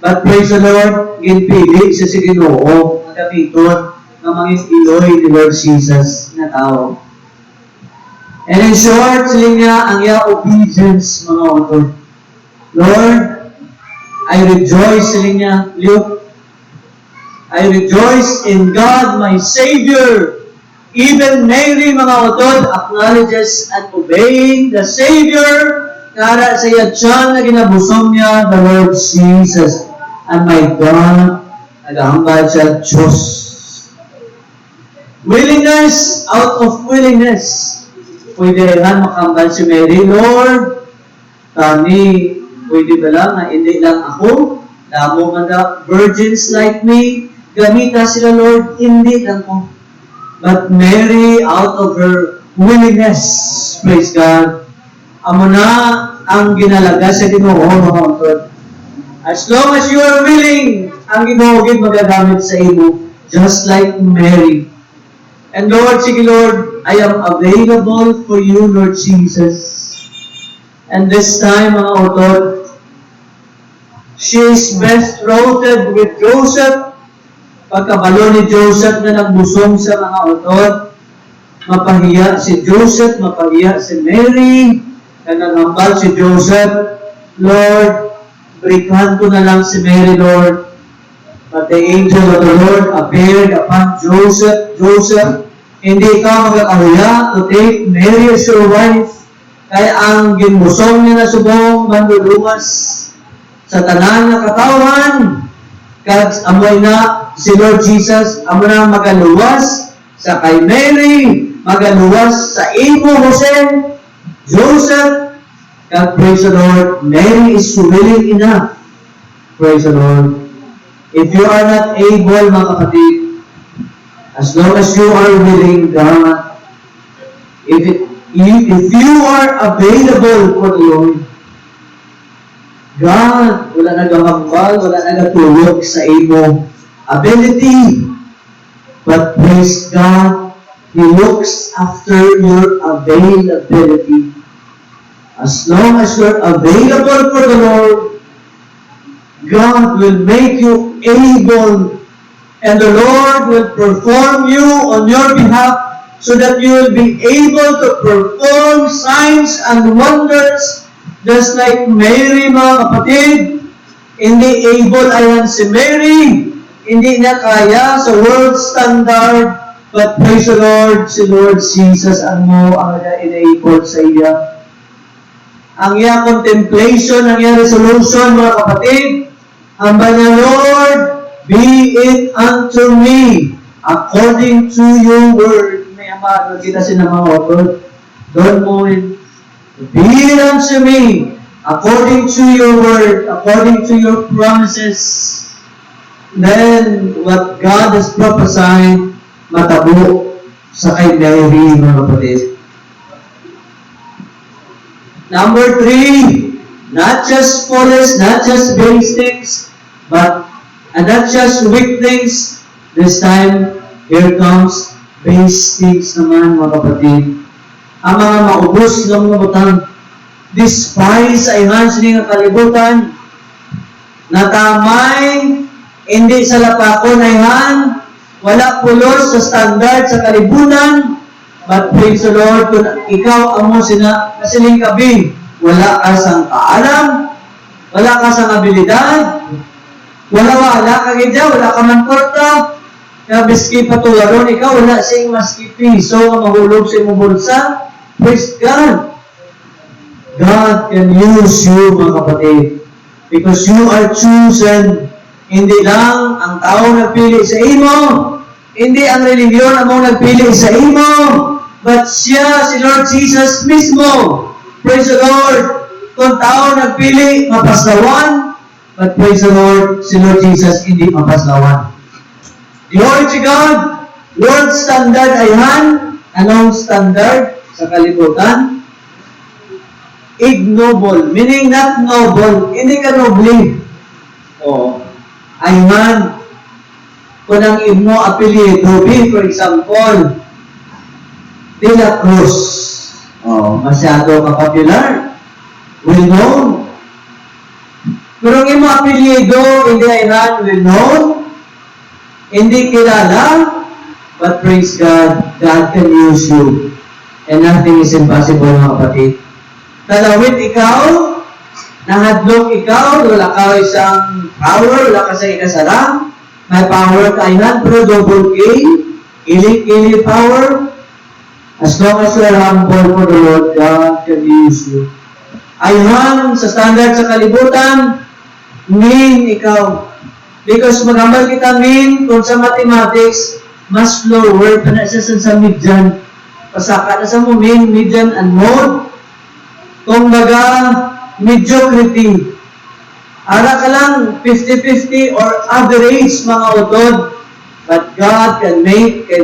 But praise the Lord, ginpili siya si Ginoo, ang gamiton ng mga iloy ni Lord Jesus na tao. And in short, siling niya ang iya obedience, mga utod. Lord, I rejoice, siling niya, Luke, I rejoice in God, my Savior. Even Mary, mga utod, acknowledges and obeying the Savior kara sa iya tiyan na ginabusong niya, the Lord Jesus. And my God, nagahambal siya, Diyos. Willingness, out of willingness. Pwede rin makambal si Mary, Lord, kami, pwede ba lang na hindi lang ako, damo mga virgins like me, gamita sila, Lord, hindi lang ko. But Mary, out of her willingness, praise God, amo na ang ginalaga sa Ginoo, mga utod. As long as you are willing, ang Ginoo gid magagamit sa imo, just like Mary. And Lord, sige Lord, I am available for you, Lord Jesus. And this time, mga utod, she is betrothed with Joseph. Pagkabalo ni Joseph na nagbusong sa mga utod, mapahiya si Joseph, mapahiya si Mary, na naghambal si Joseph, Lord, berikan ko na lang si Mary, Lord. But the angel of the Lord appeared upon Joseph. Joseph, hindi ka magkakahuya to take Mary as your wife, kaya ang ginbusong niya na subong manduluwas sa tanan na katawan. Kaya amoy na si Lord Jesus, amo na magaluwas sa kay Mary, magaluwas sa imo, Jose, Joseph. God praise the Lord, Mary is willing enough. Praise the Lord. If you are not able, mga kapatid, as long as you are willing, God, if you are available for the Lord, God, wala nagahambal, wala nagatulog sa imo ability. But praise God, He looks after your availability. As long as you're available for the Lord, God will make you able, and the Lord will perform you on your behalf so that you will be able to perform signs and wonders just like Mary, mga kapatid. Hindi able ayan si Mary, hindi niya kaya sa world standard, but praise the Lord, si Lord Jesus ang enable sa iya. Ang iya contemplation, ang iya resolution, mga kapatid, ang banal Lord, be it unto me according to your word. May amado kita sinamawag. Don't move. Be it unto me according to your word, according to your promises. Then, what God has prophesied, matabo sa kay Mary, mga kapatid. Number 3, not just foolish, not just base things, but and not just weak things. This time, here comes base things naman, mga kapatid. Ang mga maubos ng mga butang, despise ay hans ng kalibutan, natamay, hindi sa lapakon ay han, wala pulos sa standard sa kalibutan, but praise the Lord, kung ikaw amo kasiling kabi, wala ka sang kaalam, wala ka sang abilidad, wala ka gidya, wala ka man porta, kaya biski patularon ikaw, wala sing maski piso nga mahulog sa imong bulsa. Praise God. God can use you, mga kapatid, because you are chosen. Hindi lang ang tao nagpili sa imo, hindi ang religiyon ang nagpili sa imo, but siya, si Lord Jesus mismo. Praise the Lord. Kung tao nagpili, mapaslawan, but praise the Lord, si Lord Jesus hindi mapaslawan. Glory to God. World standard ay han. Anong standard sa kalibutan? Ignoble. Meaning not noble. Hindi ka noble. O, ay han. Kung ang imo apelyido, for example, De La Cruz. O, masyado ka-popular. Well known. Pero ang imo apelyido, hindi ay han, well known. Hindi kilala, but praise God, God can use you. And nothing is impossible, mga kapatid. Talawit ikaw, nahadlok ikaw, wala ka isang power, wala ka sa ikasara, may power ka inan, pero double K, ili power. As long as you are humble for the Lord, God can use you. Ayhan, sa standard sa kalibutan, min ikaw. Because magambal kita min, kung sa mathematics, mas lower pa na siya sa median. Pasaka na sa mo min, median and mode. Kung baga, mediocrity. Ara ka lang, 50-50 or average mga utod. But God can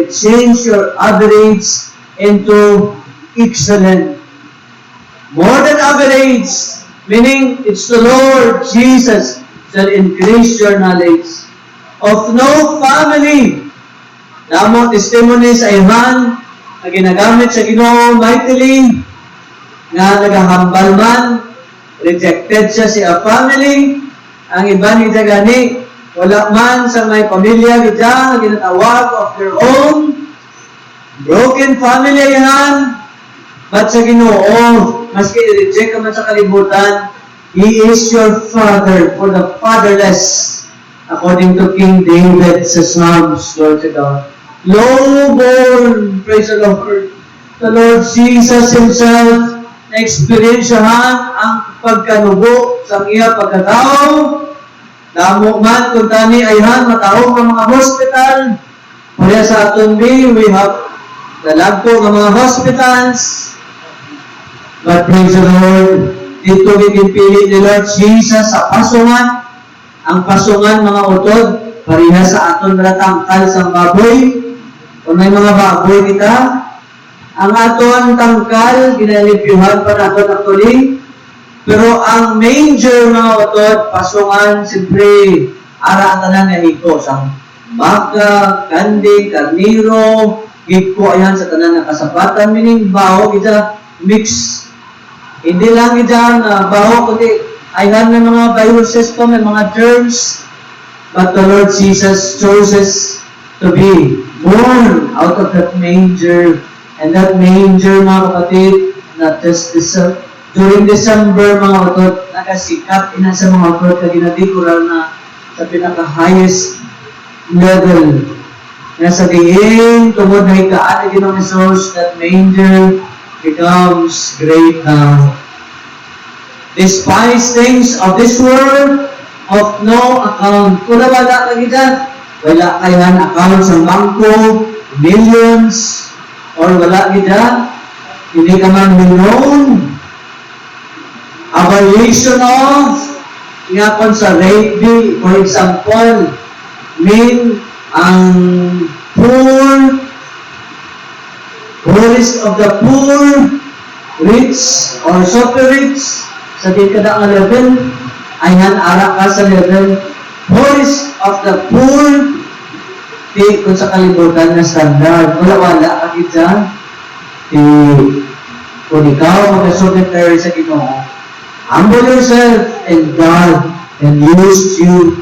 change your average into excellent. More than average, meaning it's the Lord Jesus shall increase your knowledge. Of no family, namo testimony sa iman, na ginagamit sa Ginoo mightily, nga nagahambal man, rejected siya sa family, ang iba ni gani, wala man sa may pamilya gidya, ginatawag of their own, broken family yan, but sa Ginoo, maski i-reject ka man sa kalibutan, He is your Father for the fatherless, according to King David sa Psalms, Lord to God. Lowborn, praise the Lord. The Lord Jesus Himself, na-experiensyahan ang pagkanubo sa iya pagkatao. Damo man, kung tani ayhan, matahong ng mga hospital. Kaya sa aton we have dalagpo ng mga hospitals. But praise the Lord, dito gipili ni Lord Jesus sa pasungan, Ang pasungan mga utod, pariha sa aton tangkal sa baboy. Kung may mga baboy kita, ang aton tangkal, ginalipyuhan pa naton actually. Pero ang manger mga utod, pasungan, siyempre, ara ang tanan nga hiko sa baka, kandi, karniro, hiko ayan sa tanan nga kasapatan, meaning baho, kita mix. Hindi lang kita baho, kundi ayan na mga viruses ko, may mga germs. But the Lord Jesus chooses to be born out of that manger. And that manger, mga kapatid, not just during December, mga kapatid, nakasikat ina sa mga kapatid na ginadikural na sa pinaka-highest level. Nasa diin, tungod na higaan na ginong resource, that manger becomes great now. Despise things of this world, of no account. Kung wala ka kita, wala kayan account sa bangko, millions, or wala kita, hindi ka man known. Abolition of, nga kon sa rape, for example, mean ang poorest of the poor, rich or super rich, sa di kada nga level, ayan ara ka sa level poorest of the poor, di kung sa kalibutan na standard, wala ka kita, kung ikaw mag-secretary sa Ginoo, humble yourself and God can use you.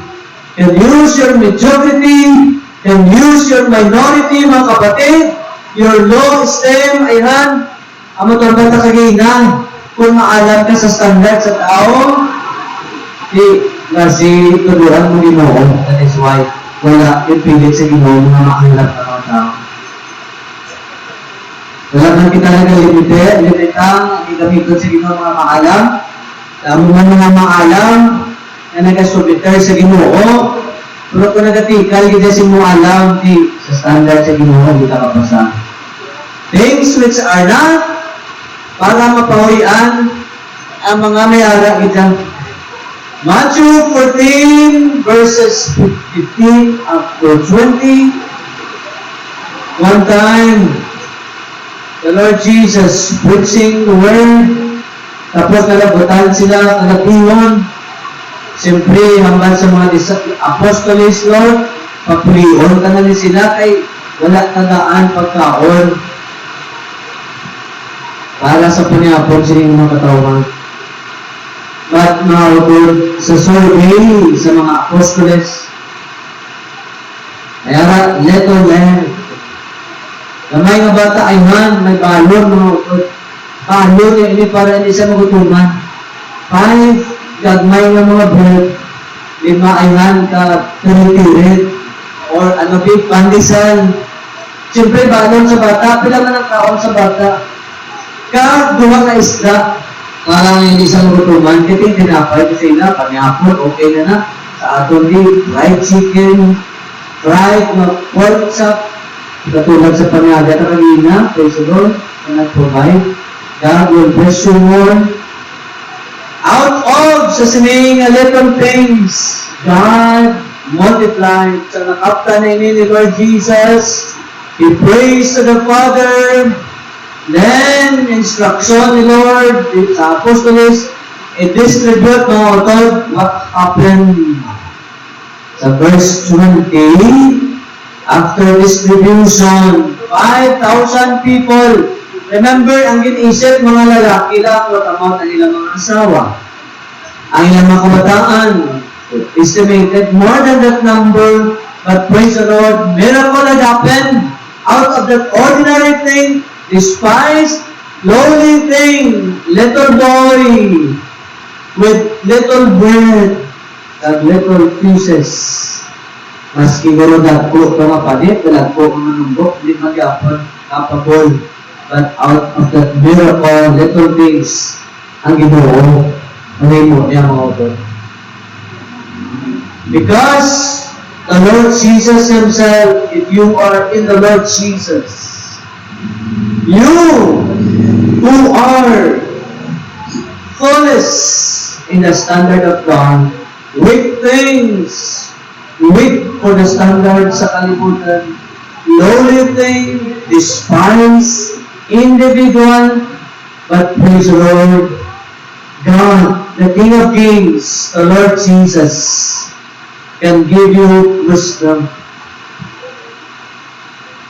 Can use your majority, can use your minority, mga kapatid, your low esteem, ayan, ang matulban ka kaginan. Kung maalam ka sa standard sa tao, kasi turuan mo Ginoo. That is why wala ipilit sa Ginoo na maalam ka mga tao. Wala man kita limitang, gamitin sa Ginoo mga maalam. Damo man mga maalam na nagasubiter sa Ginoo, pero kung nagatikal kita si mo alam sa standard sa Ginoo, hindi ka kapasa. Things which are not para mapawian ang mga may-ara kita. Matthew 14 verses 15 up to 20. One time, the Lord Jesus preaching the word, tapos nalabutan sila, nalapiwan. Siyempre, hanggang sa mga apostolis, Lord, papulion ka na rin sila kay wala tagaan pagkaon para sa panyapon sila mga katawan. But now, Lord, sa survey sa mga apostolis, kaya little land, gamay nga bata ay man, may balon mga utod. Balon yung ini para hindi siya magutuman. 5 gagmay nga mga bread, 5 ay man ka tiripirit, or ano big pandesal. Siyempre, balon sa bata, pila man ang kaon sa bata. Duha na isda, parang hindi siya magutuman, kiting tinapay ko sila, panyapon, okay na. Sa aton di, fried chicken, fried pork chop, katulad sa panyaga na kanina, praise the Lord, na nag-provide. God will bless you more. Out of, sa sinaying little things, God multiplied. Sa nakapta na ini ni Lord Jesus, He prays to the Father, then instruction ni Lord, sa apostolis, i-distribute mga utod, what happened? Sa verse 20, after distribution, 5,000 people. Remember, ang ginisip mga lalaki lang, watamot ang ilang mga asawa. Ang ilang mga kabataan, estimated more than that number, but praise the Lord, miracle had happened out of that ordinary thing, despised, lowly thing, little boy, with little bread, and little pieces. Maski guro dagko ito nga palit, dalagko mga numbok, hindi magyapon, kapabol. But out of that miracle, little things, ang Ginoo, manimo niya mga utod. Because the Lord Jesus Himself, if you are in the Lord Jesus, you who are flawless in the standard of God, weak things, weak for the standard sa kalibutan, lowly thing, despised individual, but praise the Lord, God, the King of Kings, the Lord Jesus, can give you wisdom.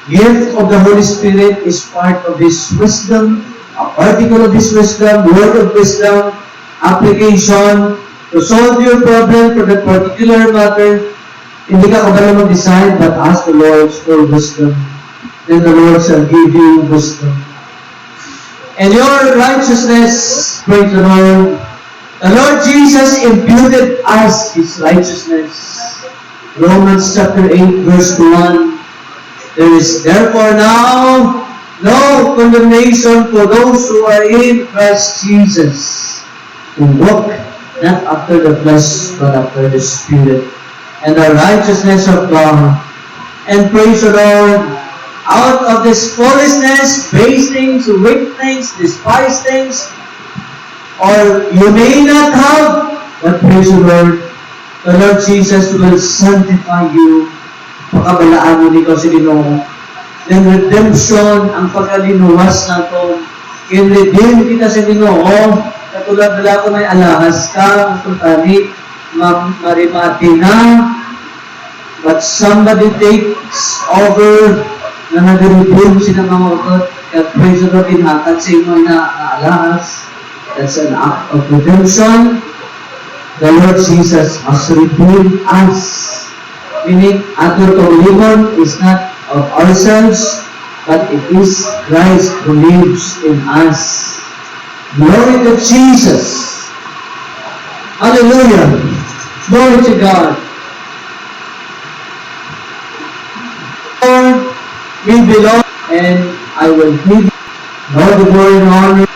Gift of the Holy Spirit is part of this wisdom, a particle of this wisdom, word of wisdom, application, to solve your problem for that particular matter. Hindi ka kabala mag-decide, but ask the Lord for wisdom. Then the Lord shall give you wisdom. And your righteousness, praise the Lord. The Lord Jesus imputed us His righteousness. Romans chapter 8, verse 1. There is therefore now no condemnation for those who are in Christ Jesus, who walk not after the flesh, but after the Spirit, and the righteousness of God. And praise the Lord, out of this foolishness, base things, weak things, despised things, or you may not have, but praise the Lord, the Lord Jesus will sanctify you. Pakabalaan mo ni ko si Ginoo. Then redemption, ang pagkalinuwas na ito. In-redeem kita sa Ginoo. Katulad nila ko may alahas ka, tani, marimati na. But somebody takes over na nag-redeem sila mga utot. Kaya praise the Lord, inhatag sa inyo na alahas. That's an act of redemption. The Lord Jesus has redeemed us. Meaning, ato kauliman is not of ourselves, but it is Christ who lives in us. Glory to Jesus. Hallelujah. Glory to God. Lord, we belong, and I will give you all the glory and honor.